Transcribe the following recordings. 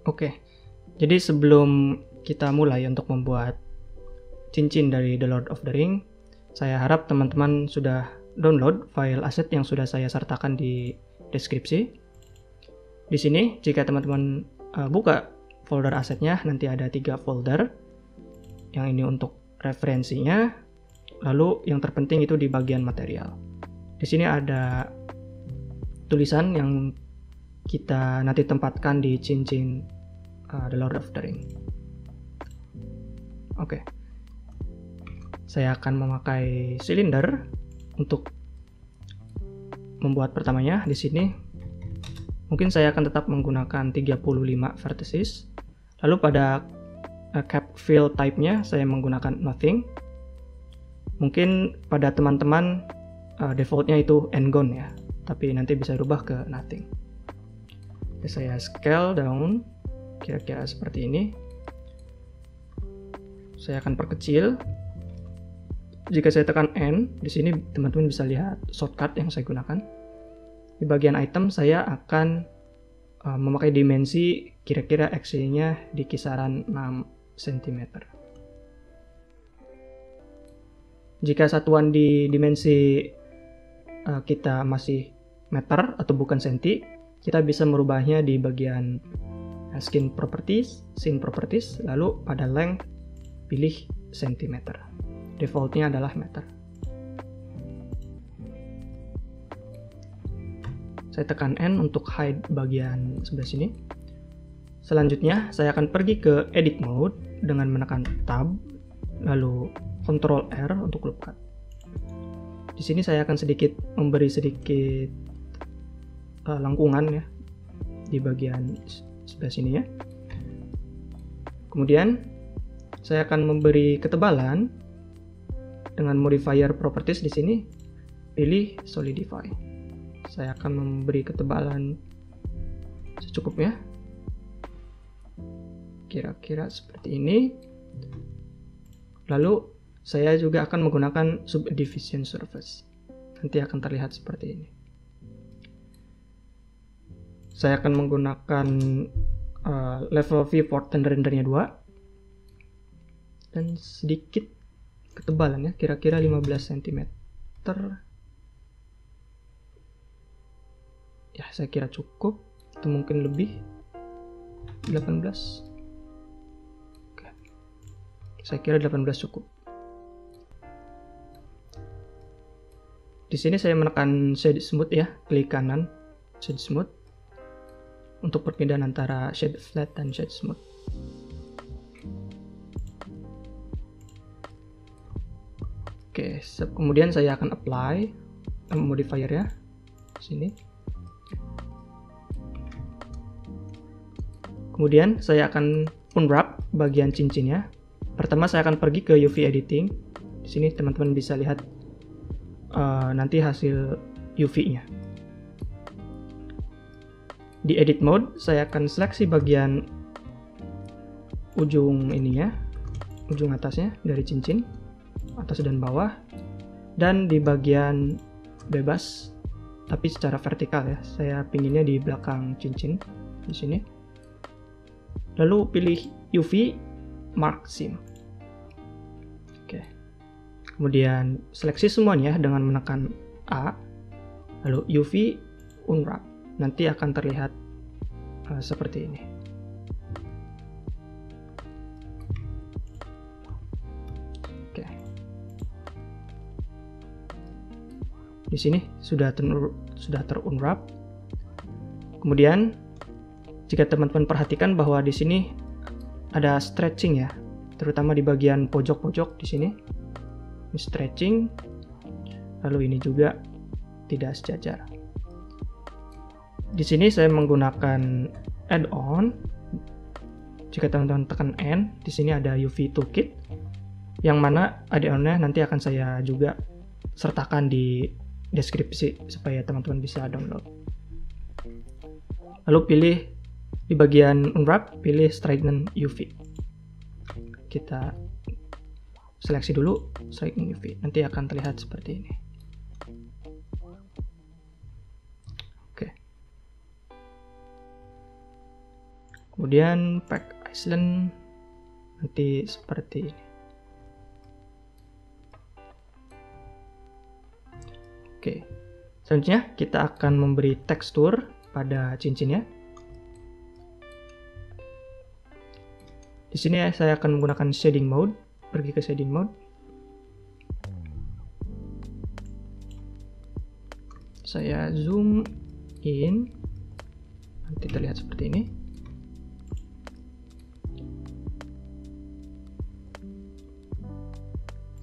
Oke, jadi sebelum kita mulai untuk membuat cincin dari The Lord of the Ring, saya harap teman-teman sudah download file aset yang sudah saya sertakan di deskripsi. Di sini, jika teman-teman buka folder asetnya, nanti ada 3 folder. Yang ini untuk referensinya, lalu yang terpenting itu di bagian material. Di sini ada tulisan yang kita nanti tempatkan di cincin The Lord of the Ring. Oke. Saya akan memakai silinder untuk membuat pertamanya. Di sini mungkin saya akan tetap menggunakan 35 vertices. Lalu pada cap fill type-nya saya menggunakan nothing. Mungkin pada teman-teman default-nya itu n-gone ya, tapi nanti bisa rubah ke nothing. Oke, saya scale down kira-kira seperti ini. Saya akan perkecil. Jika saya tekan N, di sini teman-teman bisa lihat shortcut yang saya gunakan. Di bagian item saya akan memakai dimensi kira-kira XY-nya di kisaran 6 cm. Jika satuan di dimensi kita masih meter atau bukan senti, kita bisa merubahnya di bagian scene properties, lalu pada length pilih centimeter. Defaultnya adalah meter. Saya tekan N untuk hide bagian sebelah sini. Selanjutnya, saya akan pergi ke edit mode dengan menekan tab, lalu Ctrl R untuk loop cut. Di sini saya akan memberi sedikit lengkungan ya di bagian sebelah sini ya. Kemudian saya akan memberi ketebalan dengan modifier properties. Di sini pilih solidify. Saya akan memberi ketebalan secukupnya, kira-kira seperti ini. Lalu saya juga akan menggunakan subdivision surface. Nanti akan terlihat seperti ini. Saya akan menggunakan level viewport dan rendernya 2 dan sedikit ketebalan ya, kira-kira 15 cm. Ya, saya kira cukup, atau mungkin lebih, 18. Oke. Saya kira 18 cukup. Di sini saya menekan shade smooth ya, klik kanan shade smooth untuk perpindahan antara shade flat dan shade smooth. Oke, kemudian saya akan apply modifier ya, sini. Kemudian saya akan unwrap bagian cincinnya. Pertama saya akan pergi ke UV editing. Di sini teman-teman bisa lihat nanti hasil UV-nya. Di edit mode saya akan seleksi bagian ujung ininya, ujung atasnya dari cincin, atas dan bawah, dan di bagian bebas tapi secara vertikal ya. Saya pinginnya di belakang cincin di sini. Lalu pilih UV Mark Seam. Oke. Kemudian seleksi semuanya dengan menekan A. Lalu UV Unwrap. Nanti akan terlihat seperti ini. Oke. Di sini sudah terunwrap. Kemudian jika teman-teman perhatikan bahwa di sini ada stretching ya, terutama di bagian pojok-pojok di sini. Ini stretching. Lalu ini juga tidak sejajar. Di sini saya menggunakan add-on. Jika teman-teman tekan N, di sini ada UV Toolkit, yang mana add-on-nya nanti akan saya juga sertakan di deskripsi supaya teman-teman bisa download. Lalu pilih di bagian unwrap, pilih Straighten UV. Kita seleksi dulu Straighten UV. Nanti akan terlihat seperti ini. Kemudian Pack Island nanti seperti ini. Oke, selanjutnya kita akan memberi tekstur pada cincinnya. Di sini saya akan menggunakan shading mode. Pergi ke shading mode. Saya zoom in. Nanti terlihat seperti ini.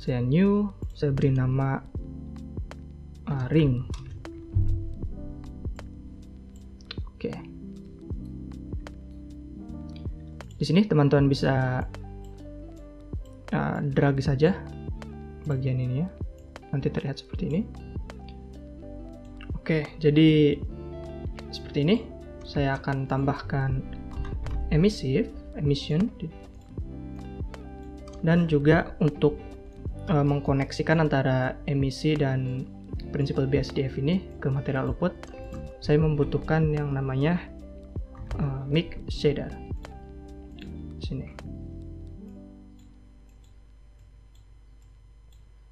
Saya new, saya beri nama ring. Oke. Di sini teman-teman bisa drag saja bagian ini ya. Nanti terlihat seperti ini. Oke, jadi seperti ini. Saya akan tambahkan emission, dan juga untuk mengkoneksikan antara emisi dan prinsipal BSDF ini ke material output, saya membutuhkan yang namanya mix shader. Sini.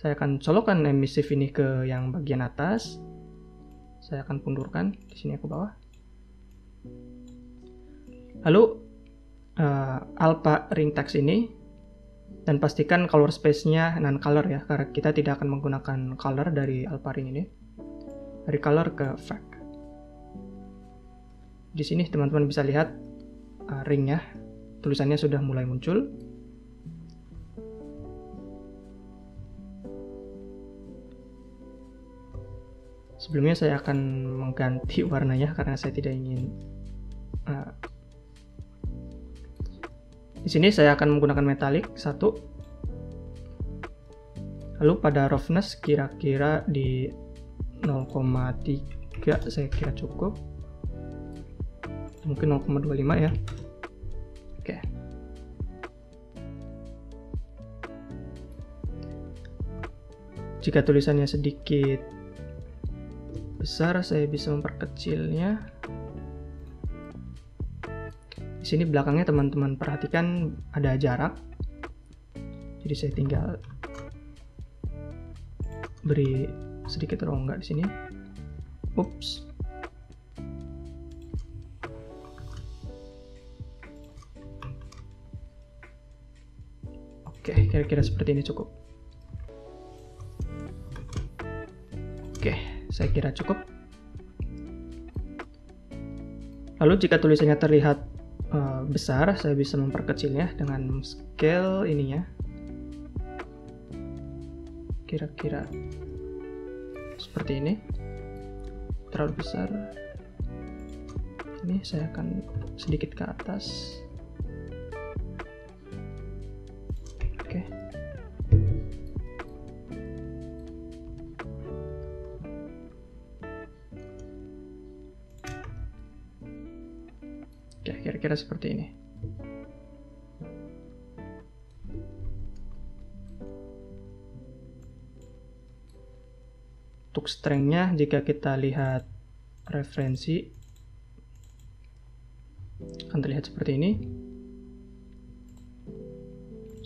Saya akan colokkan emissive ini ke yang bagian atas. Saya akan pundurkan di sini ke bawah. Lalu alpha ring text ini, dan pastikan color space-nya non-color ya, karena kita tidak akan menggunakan color dari alpha ring ini. Dari color ke fact. Di sini teman-teman bisa lihat ringnya, tulisannya sudah mulai muncul. Sebelumnya saya akan mengganti warnanya karena saya tidak ingin. Di sini saya akan menggunakan metalik 1. Lalu pada roughness kira-kira di 0,3 saya kira cukup. Mungkin 0,25 ya. Oke. Jika tulisannya sedikit besar, saya bisa memperkecilnya. Di sini belakangnya teman-teman perhatikan ada jarak. Jadi saya tinggal beri sedikit rongga di sini. Ups. Oke, kira-kira seperti ini cukup. Oke, saya kira cukup. Lalu jika tulisannya terlihat besar, saya bisa memperkecilnya dengan scale ininya. Kira-kira seperti ini. Terlalu besar. Ini saya akan sedikit ke atas. Oke. Oke, kira-kira seperti ini. Untuk strength-nya, jika kita lihat referensi, akan terlihat seperti ini.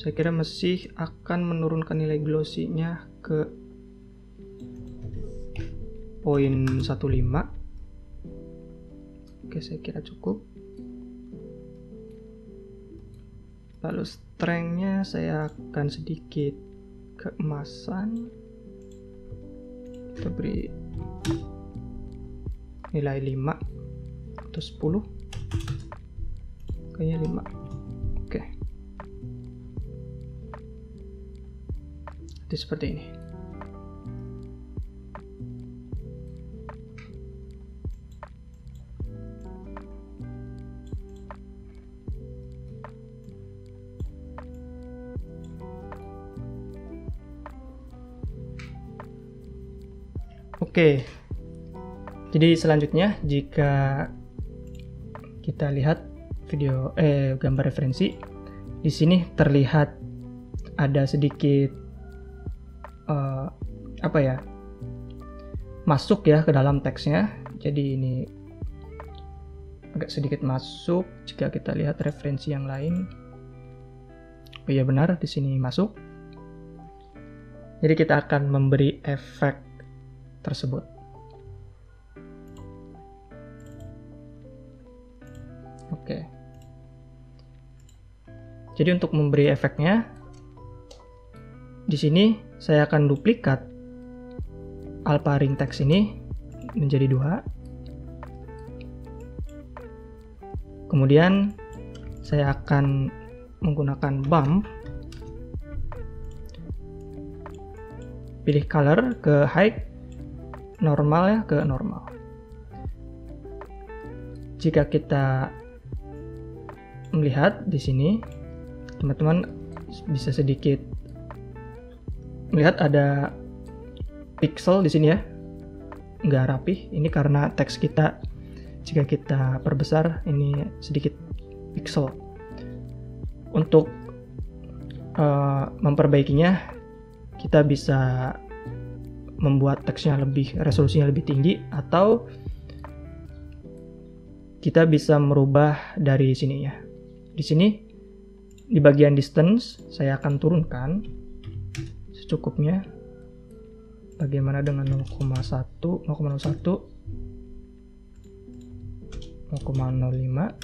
Saya kira masih akan menurunkan nilai glossy-nya ke 0.15. Oke, saya kira cukup. Lalu strength-nya saya akan sedikit keemasan. Kita beri nilai 5 atau 10. Kayaknya 5. Oke. Jadi seperti ini. Oke, jadi selanjutnya jika kita lihat video gambar referensi, di sini terlihat ada sedikit masuk ya ke dalam teksnya. Jadi ini agak sedikit masuk jika kita lihat referensi yang lain. Oh iya benar, di sini masuk. Jadi kita akan memberi efek tersebut. Oke. Jadi untuk memberi efeknya, di sini saya akan duplikat alpha ring text ini menjadi 2. Kemudian saya akan menggunakan bump. Pilih color ke height, normal ya, ke normal. Jika kita melihat di sini, teman-teman bisa sedikit melihat ada pixel di sini ya, nggak rapih. Ini karena teks kita, jika kita perbesar, ini sedikit pixel. Untuk memperbaikinya, kita bisa membuat teksnya resolusinya lebih tinggi, atau kita bisa merubah dari sini ya. Di sini di bagian distance saya akan turunkan secukupnya. Bagaimana dengan 0,1, 0,01, 0,05,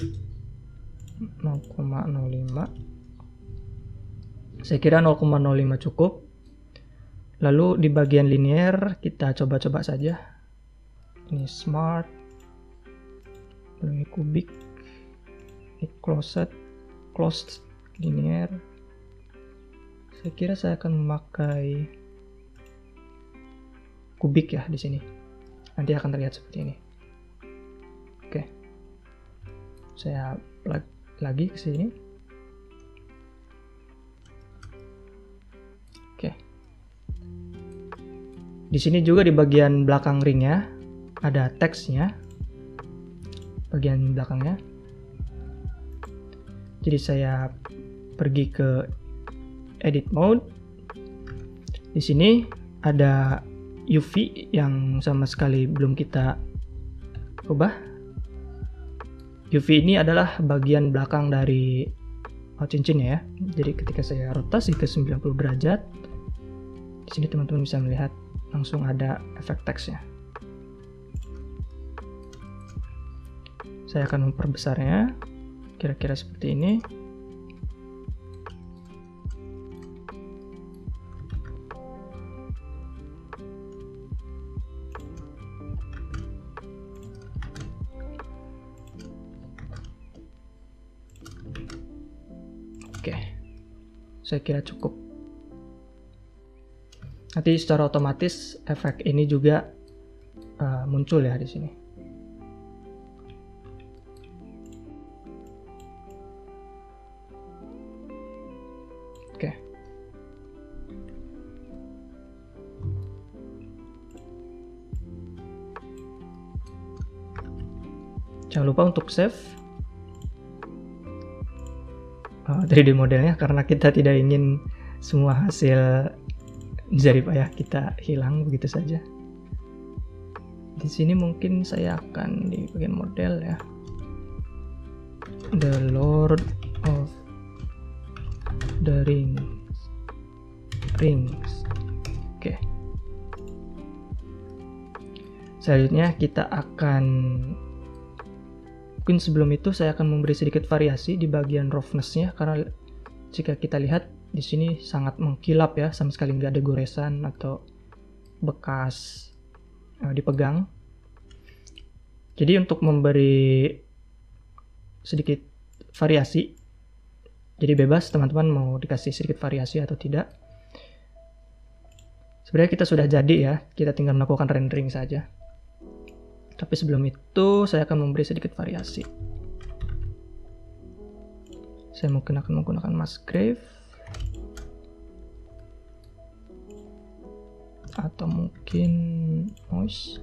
0,05. Saya kira 0,05 cukup. Lalu di bagian linear kita coba-coba saja. Ini smart, ini kubik, ini closed linear. Saya kira saya akan memakai kubik ya di sini. Nanti akan terlihat seperti ini. Oke. Saya lagi ke sini. Oke. Di sini juga di bagian belakang ringnya ada teksnya. Bagian belakangnya. Jadi saya pergi ke edit mode. Di sini ada UV yang sama sekali belum kita ubah. UV ini adalah bagian belakang dari cincinnya ya. Jadi ketika saya rotasi ke 90 derajat, di sini teman-teman bisa melihat langsung ada efek teksnya. Saya akan memperbesarnya kira-kira seperti ini. Oke, saya kira cukup. Nanti secara otomatis efek ini juga muncul ya di sini. Oke. Jangan lupa untuk save 3D modelnya, karena kita tidak ingin semua hasil dari payah kita hilang begitu saja. Di sini mungkin saya akan di bagian model ya. The Lord of the Rings. Oke. Selanjutnya kita akan, mungkin sebelum itu saya akan memberi sedikit variasi di bagian roughness-nya, karena jika kita lihat di sini sangat mengkilap ya, sama sekali nggak ada goresan atau bekas dipegang. Jadi untuk memberi sedikit variasi, jadi bebas teman-teman mau dikasih sedikit variasi atau tidak. Sebenarnya kita sudah jadi ya, kita tinggal melakukan rendering saja. Tapi sebelum itu saya akan memberi sedikit variasi. Saya mungkin akan menggunakan Musgrave atau mungkin noise.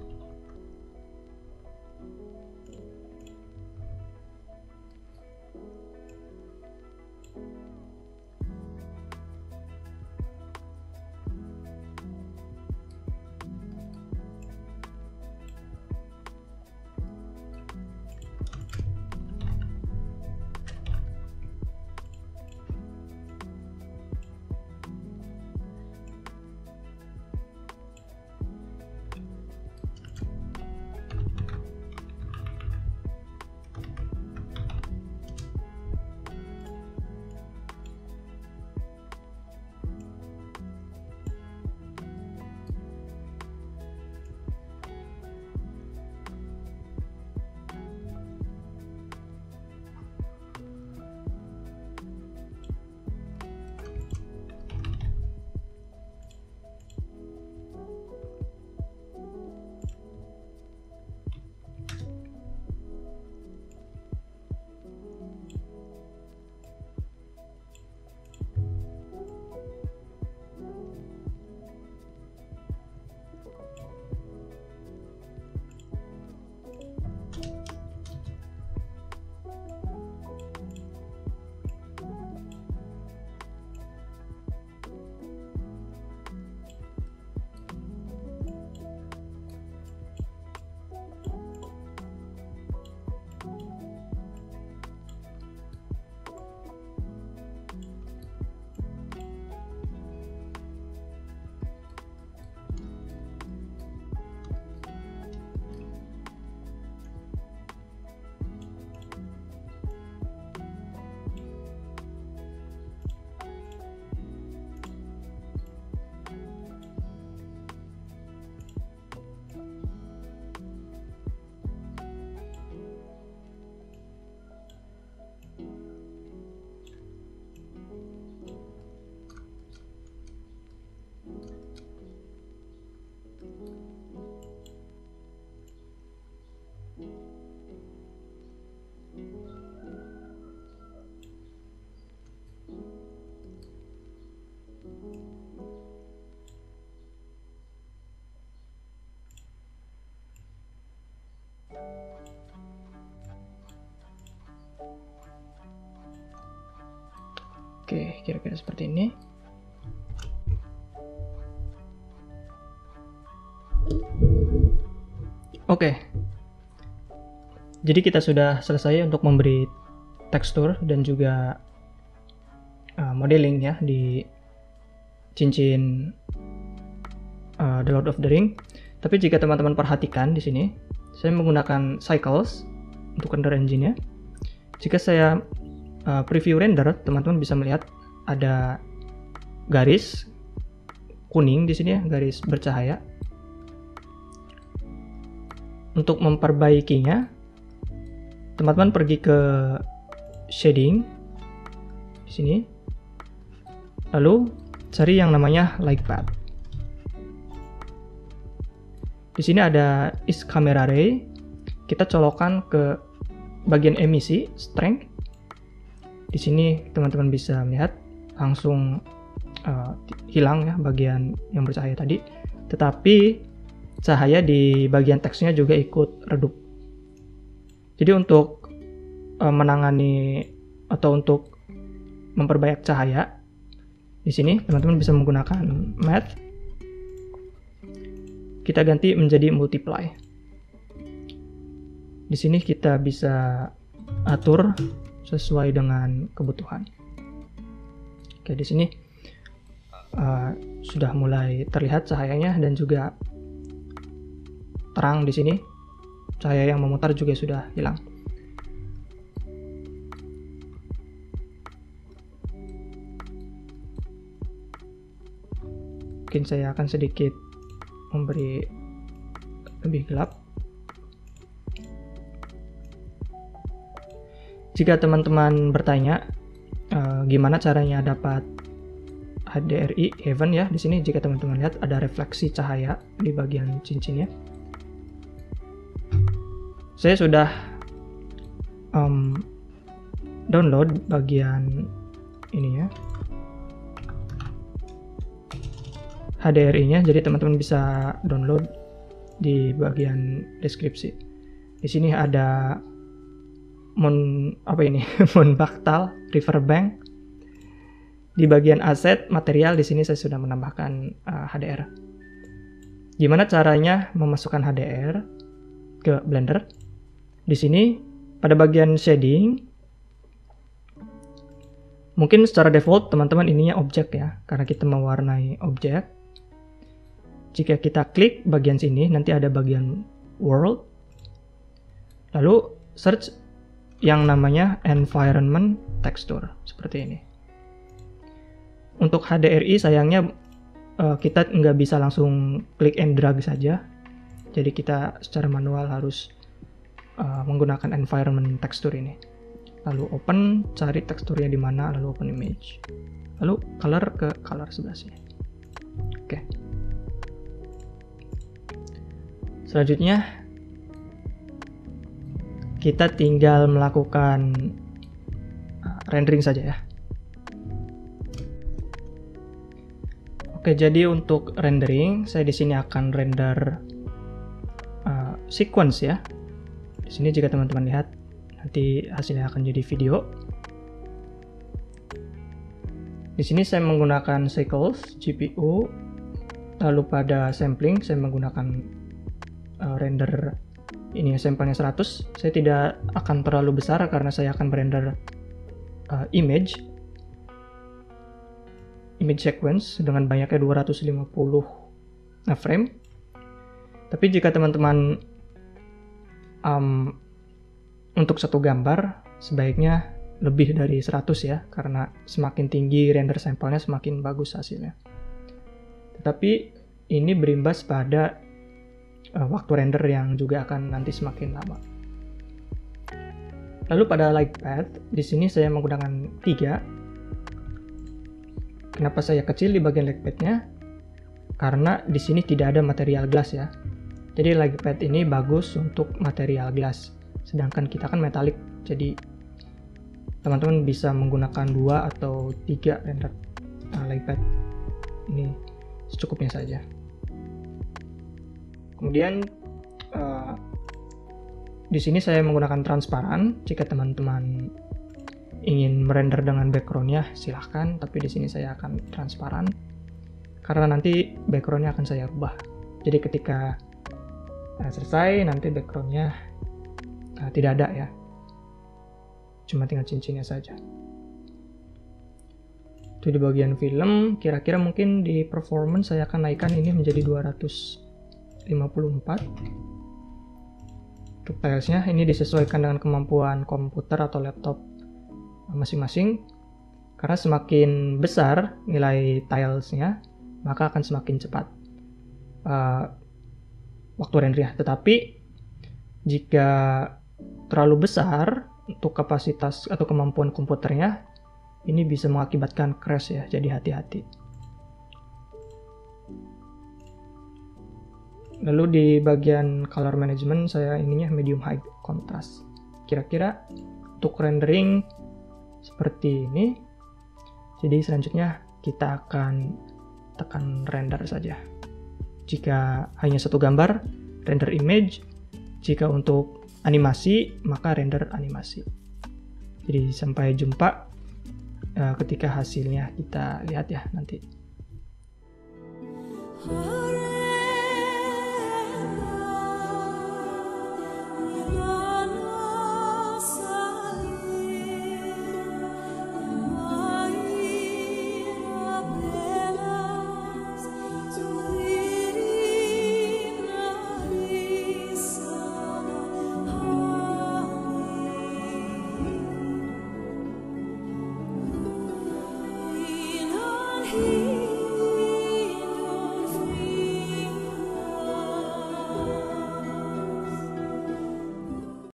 Oke, kira-kira seperti ini. Oke. Jadi kita sudah selesai untuk memberi tekstur dan juga modeling ya di cincin The Lord of the Ring. Tapi jika teman-teman perhatikan di sini, saya menggunakan cycles untuk render engine-nya. Jika saya preview render, teman-teman bisa melihat ada garis kuning di sini ya, garis bercahaya. Untuk memperbaikinya, teman-teman pergi ke shading di sini, lalu cari yang namanya light path. Di sini ada is camera ray, kita colokkan ke bagian emisi strength. Di sini teman-teman bisa melihat langsung hilang ya bagian yang bercahaya tadi, tetapi cahaya di bagian teksnya juga ikut redup. Jadi untuk menangani atau untuk memperbanyak cahaya, di sini teman-teman bisa menggunakan matte. Kita ganti menjadi multiply. Di sini kita bisa atur sesuai dengan kebutuhan. Oke, di sini sudah mulai terlihat cahayanya dan juga terang di sini. Cahaya yang memutar juga sudah hilang. Mungkin saya akan sedikit memberi lebih gelap. Jika teman-teman bertanya gimana caranya dapat HDRI Heaven ya, di sini jika teman-teman lihat ada refleksi cahaya di bagian cincinnya. Saya sudah download bagian ini ya, HDRI-nya, jadi teman-teman bisa download di bagian deskripsi. Di sini ada Moonbactal Riverbank. Di bagian aset material di sini saya sudah menambahkan HDR. Gimana caranya memasukkan HDR ke Blender? Di sini pada bagian shading, mungkin secara default teman-teman ininya objek ya, karena kita mewarnai objek. Jika kita klik bagian sini, nanti ada bagian world, lalu search yang namanya environment texture seperti ini. Untuk HDRI sayangnya kita nggak bisa langsung klik and drag saja, jadi kita secara manual harus menggunakan environment texture ini. Lalu open, cari teksturnya di mana, lalu open image, lalu color ke color sebelah sini. Oke. Selanjutnya kita tinggal melakukan rendering saja ya. Oke, jadi untuk rendering saya di sini akan render sequence ya. Di sini jika teman-teman lihat nanti hasilnya akan jadi video. Di sini saya menggunakan cycles GPU, lalu pada sampling saya menggunakan render ini sampelnya 100. Saya tidak akan terlalu besar karena saya akan berender image sequence dengan banyaknya 250 frame. Tapi jika teman-teman untuk satu gambar sebaiknya lebih dari 100 ya, karena semakin tinggi render sampelnya semakin bagus hasilnya. Tetapi ini berimbas pada waktu render yang juga akan nanti semakin lama. Lalu pada light path di sini saya menggunakan 3. Kenapa saya kecil di bagian light path-nya? Karena di sini tidak ada material glass ya. Jadi light path ini bagus untuk material glass, sedangkan kita kan metalik. Jadi teman-teman bisa menggunakan 2 atau 3 render light path. Ini secukupnya saja. Kemudian di sini saya menggunakan transparan. Jika teman-teman ingin merender dengan backgroundnya silahkan, tapi di sini saya akan transparan karena nanti backgroundnya akan saya rubah. Jadi ketika selesai nanti backgroundnya tidak ada ya, cuma tinggal cincinnya saja. Itu di bagian film. Kira-kira mungkin di performance saya akan naikkan ini menjadi 254. Untuk tilesnya ini disesuaikan dengan kemampuan komputer atau laptop masing-masing, karena semakin besar nilai tilesnya maka akan semakin cepat waktu rendernya. Tetapi jika terlalu besar untuk kapasitas atau kemampuan komputernya, ini bisa mengakibatkan crash ya, jadi hati-hati. Lalu di bagian color management saya ininya medium high contrast. Kira-kira untuk rendering seperti ini. Jadi selanjutnya kita akan tekan render saja. Jika hanya satu gambar, render image. Jika untuk animasi, maka render animasi. Jadi sampai jumpa ketika hasilnya kita lihat ya nanti.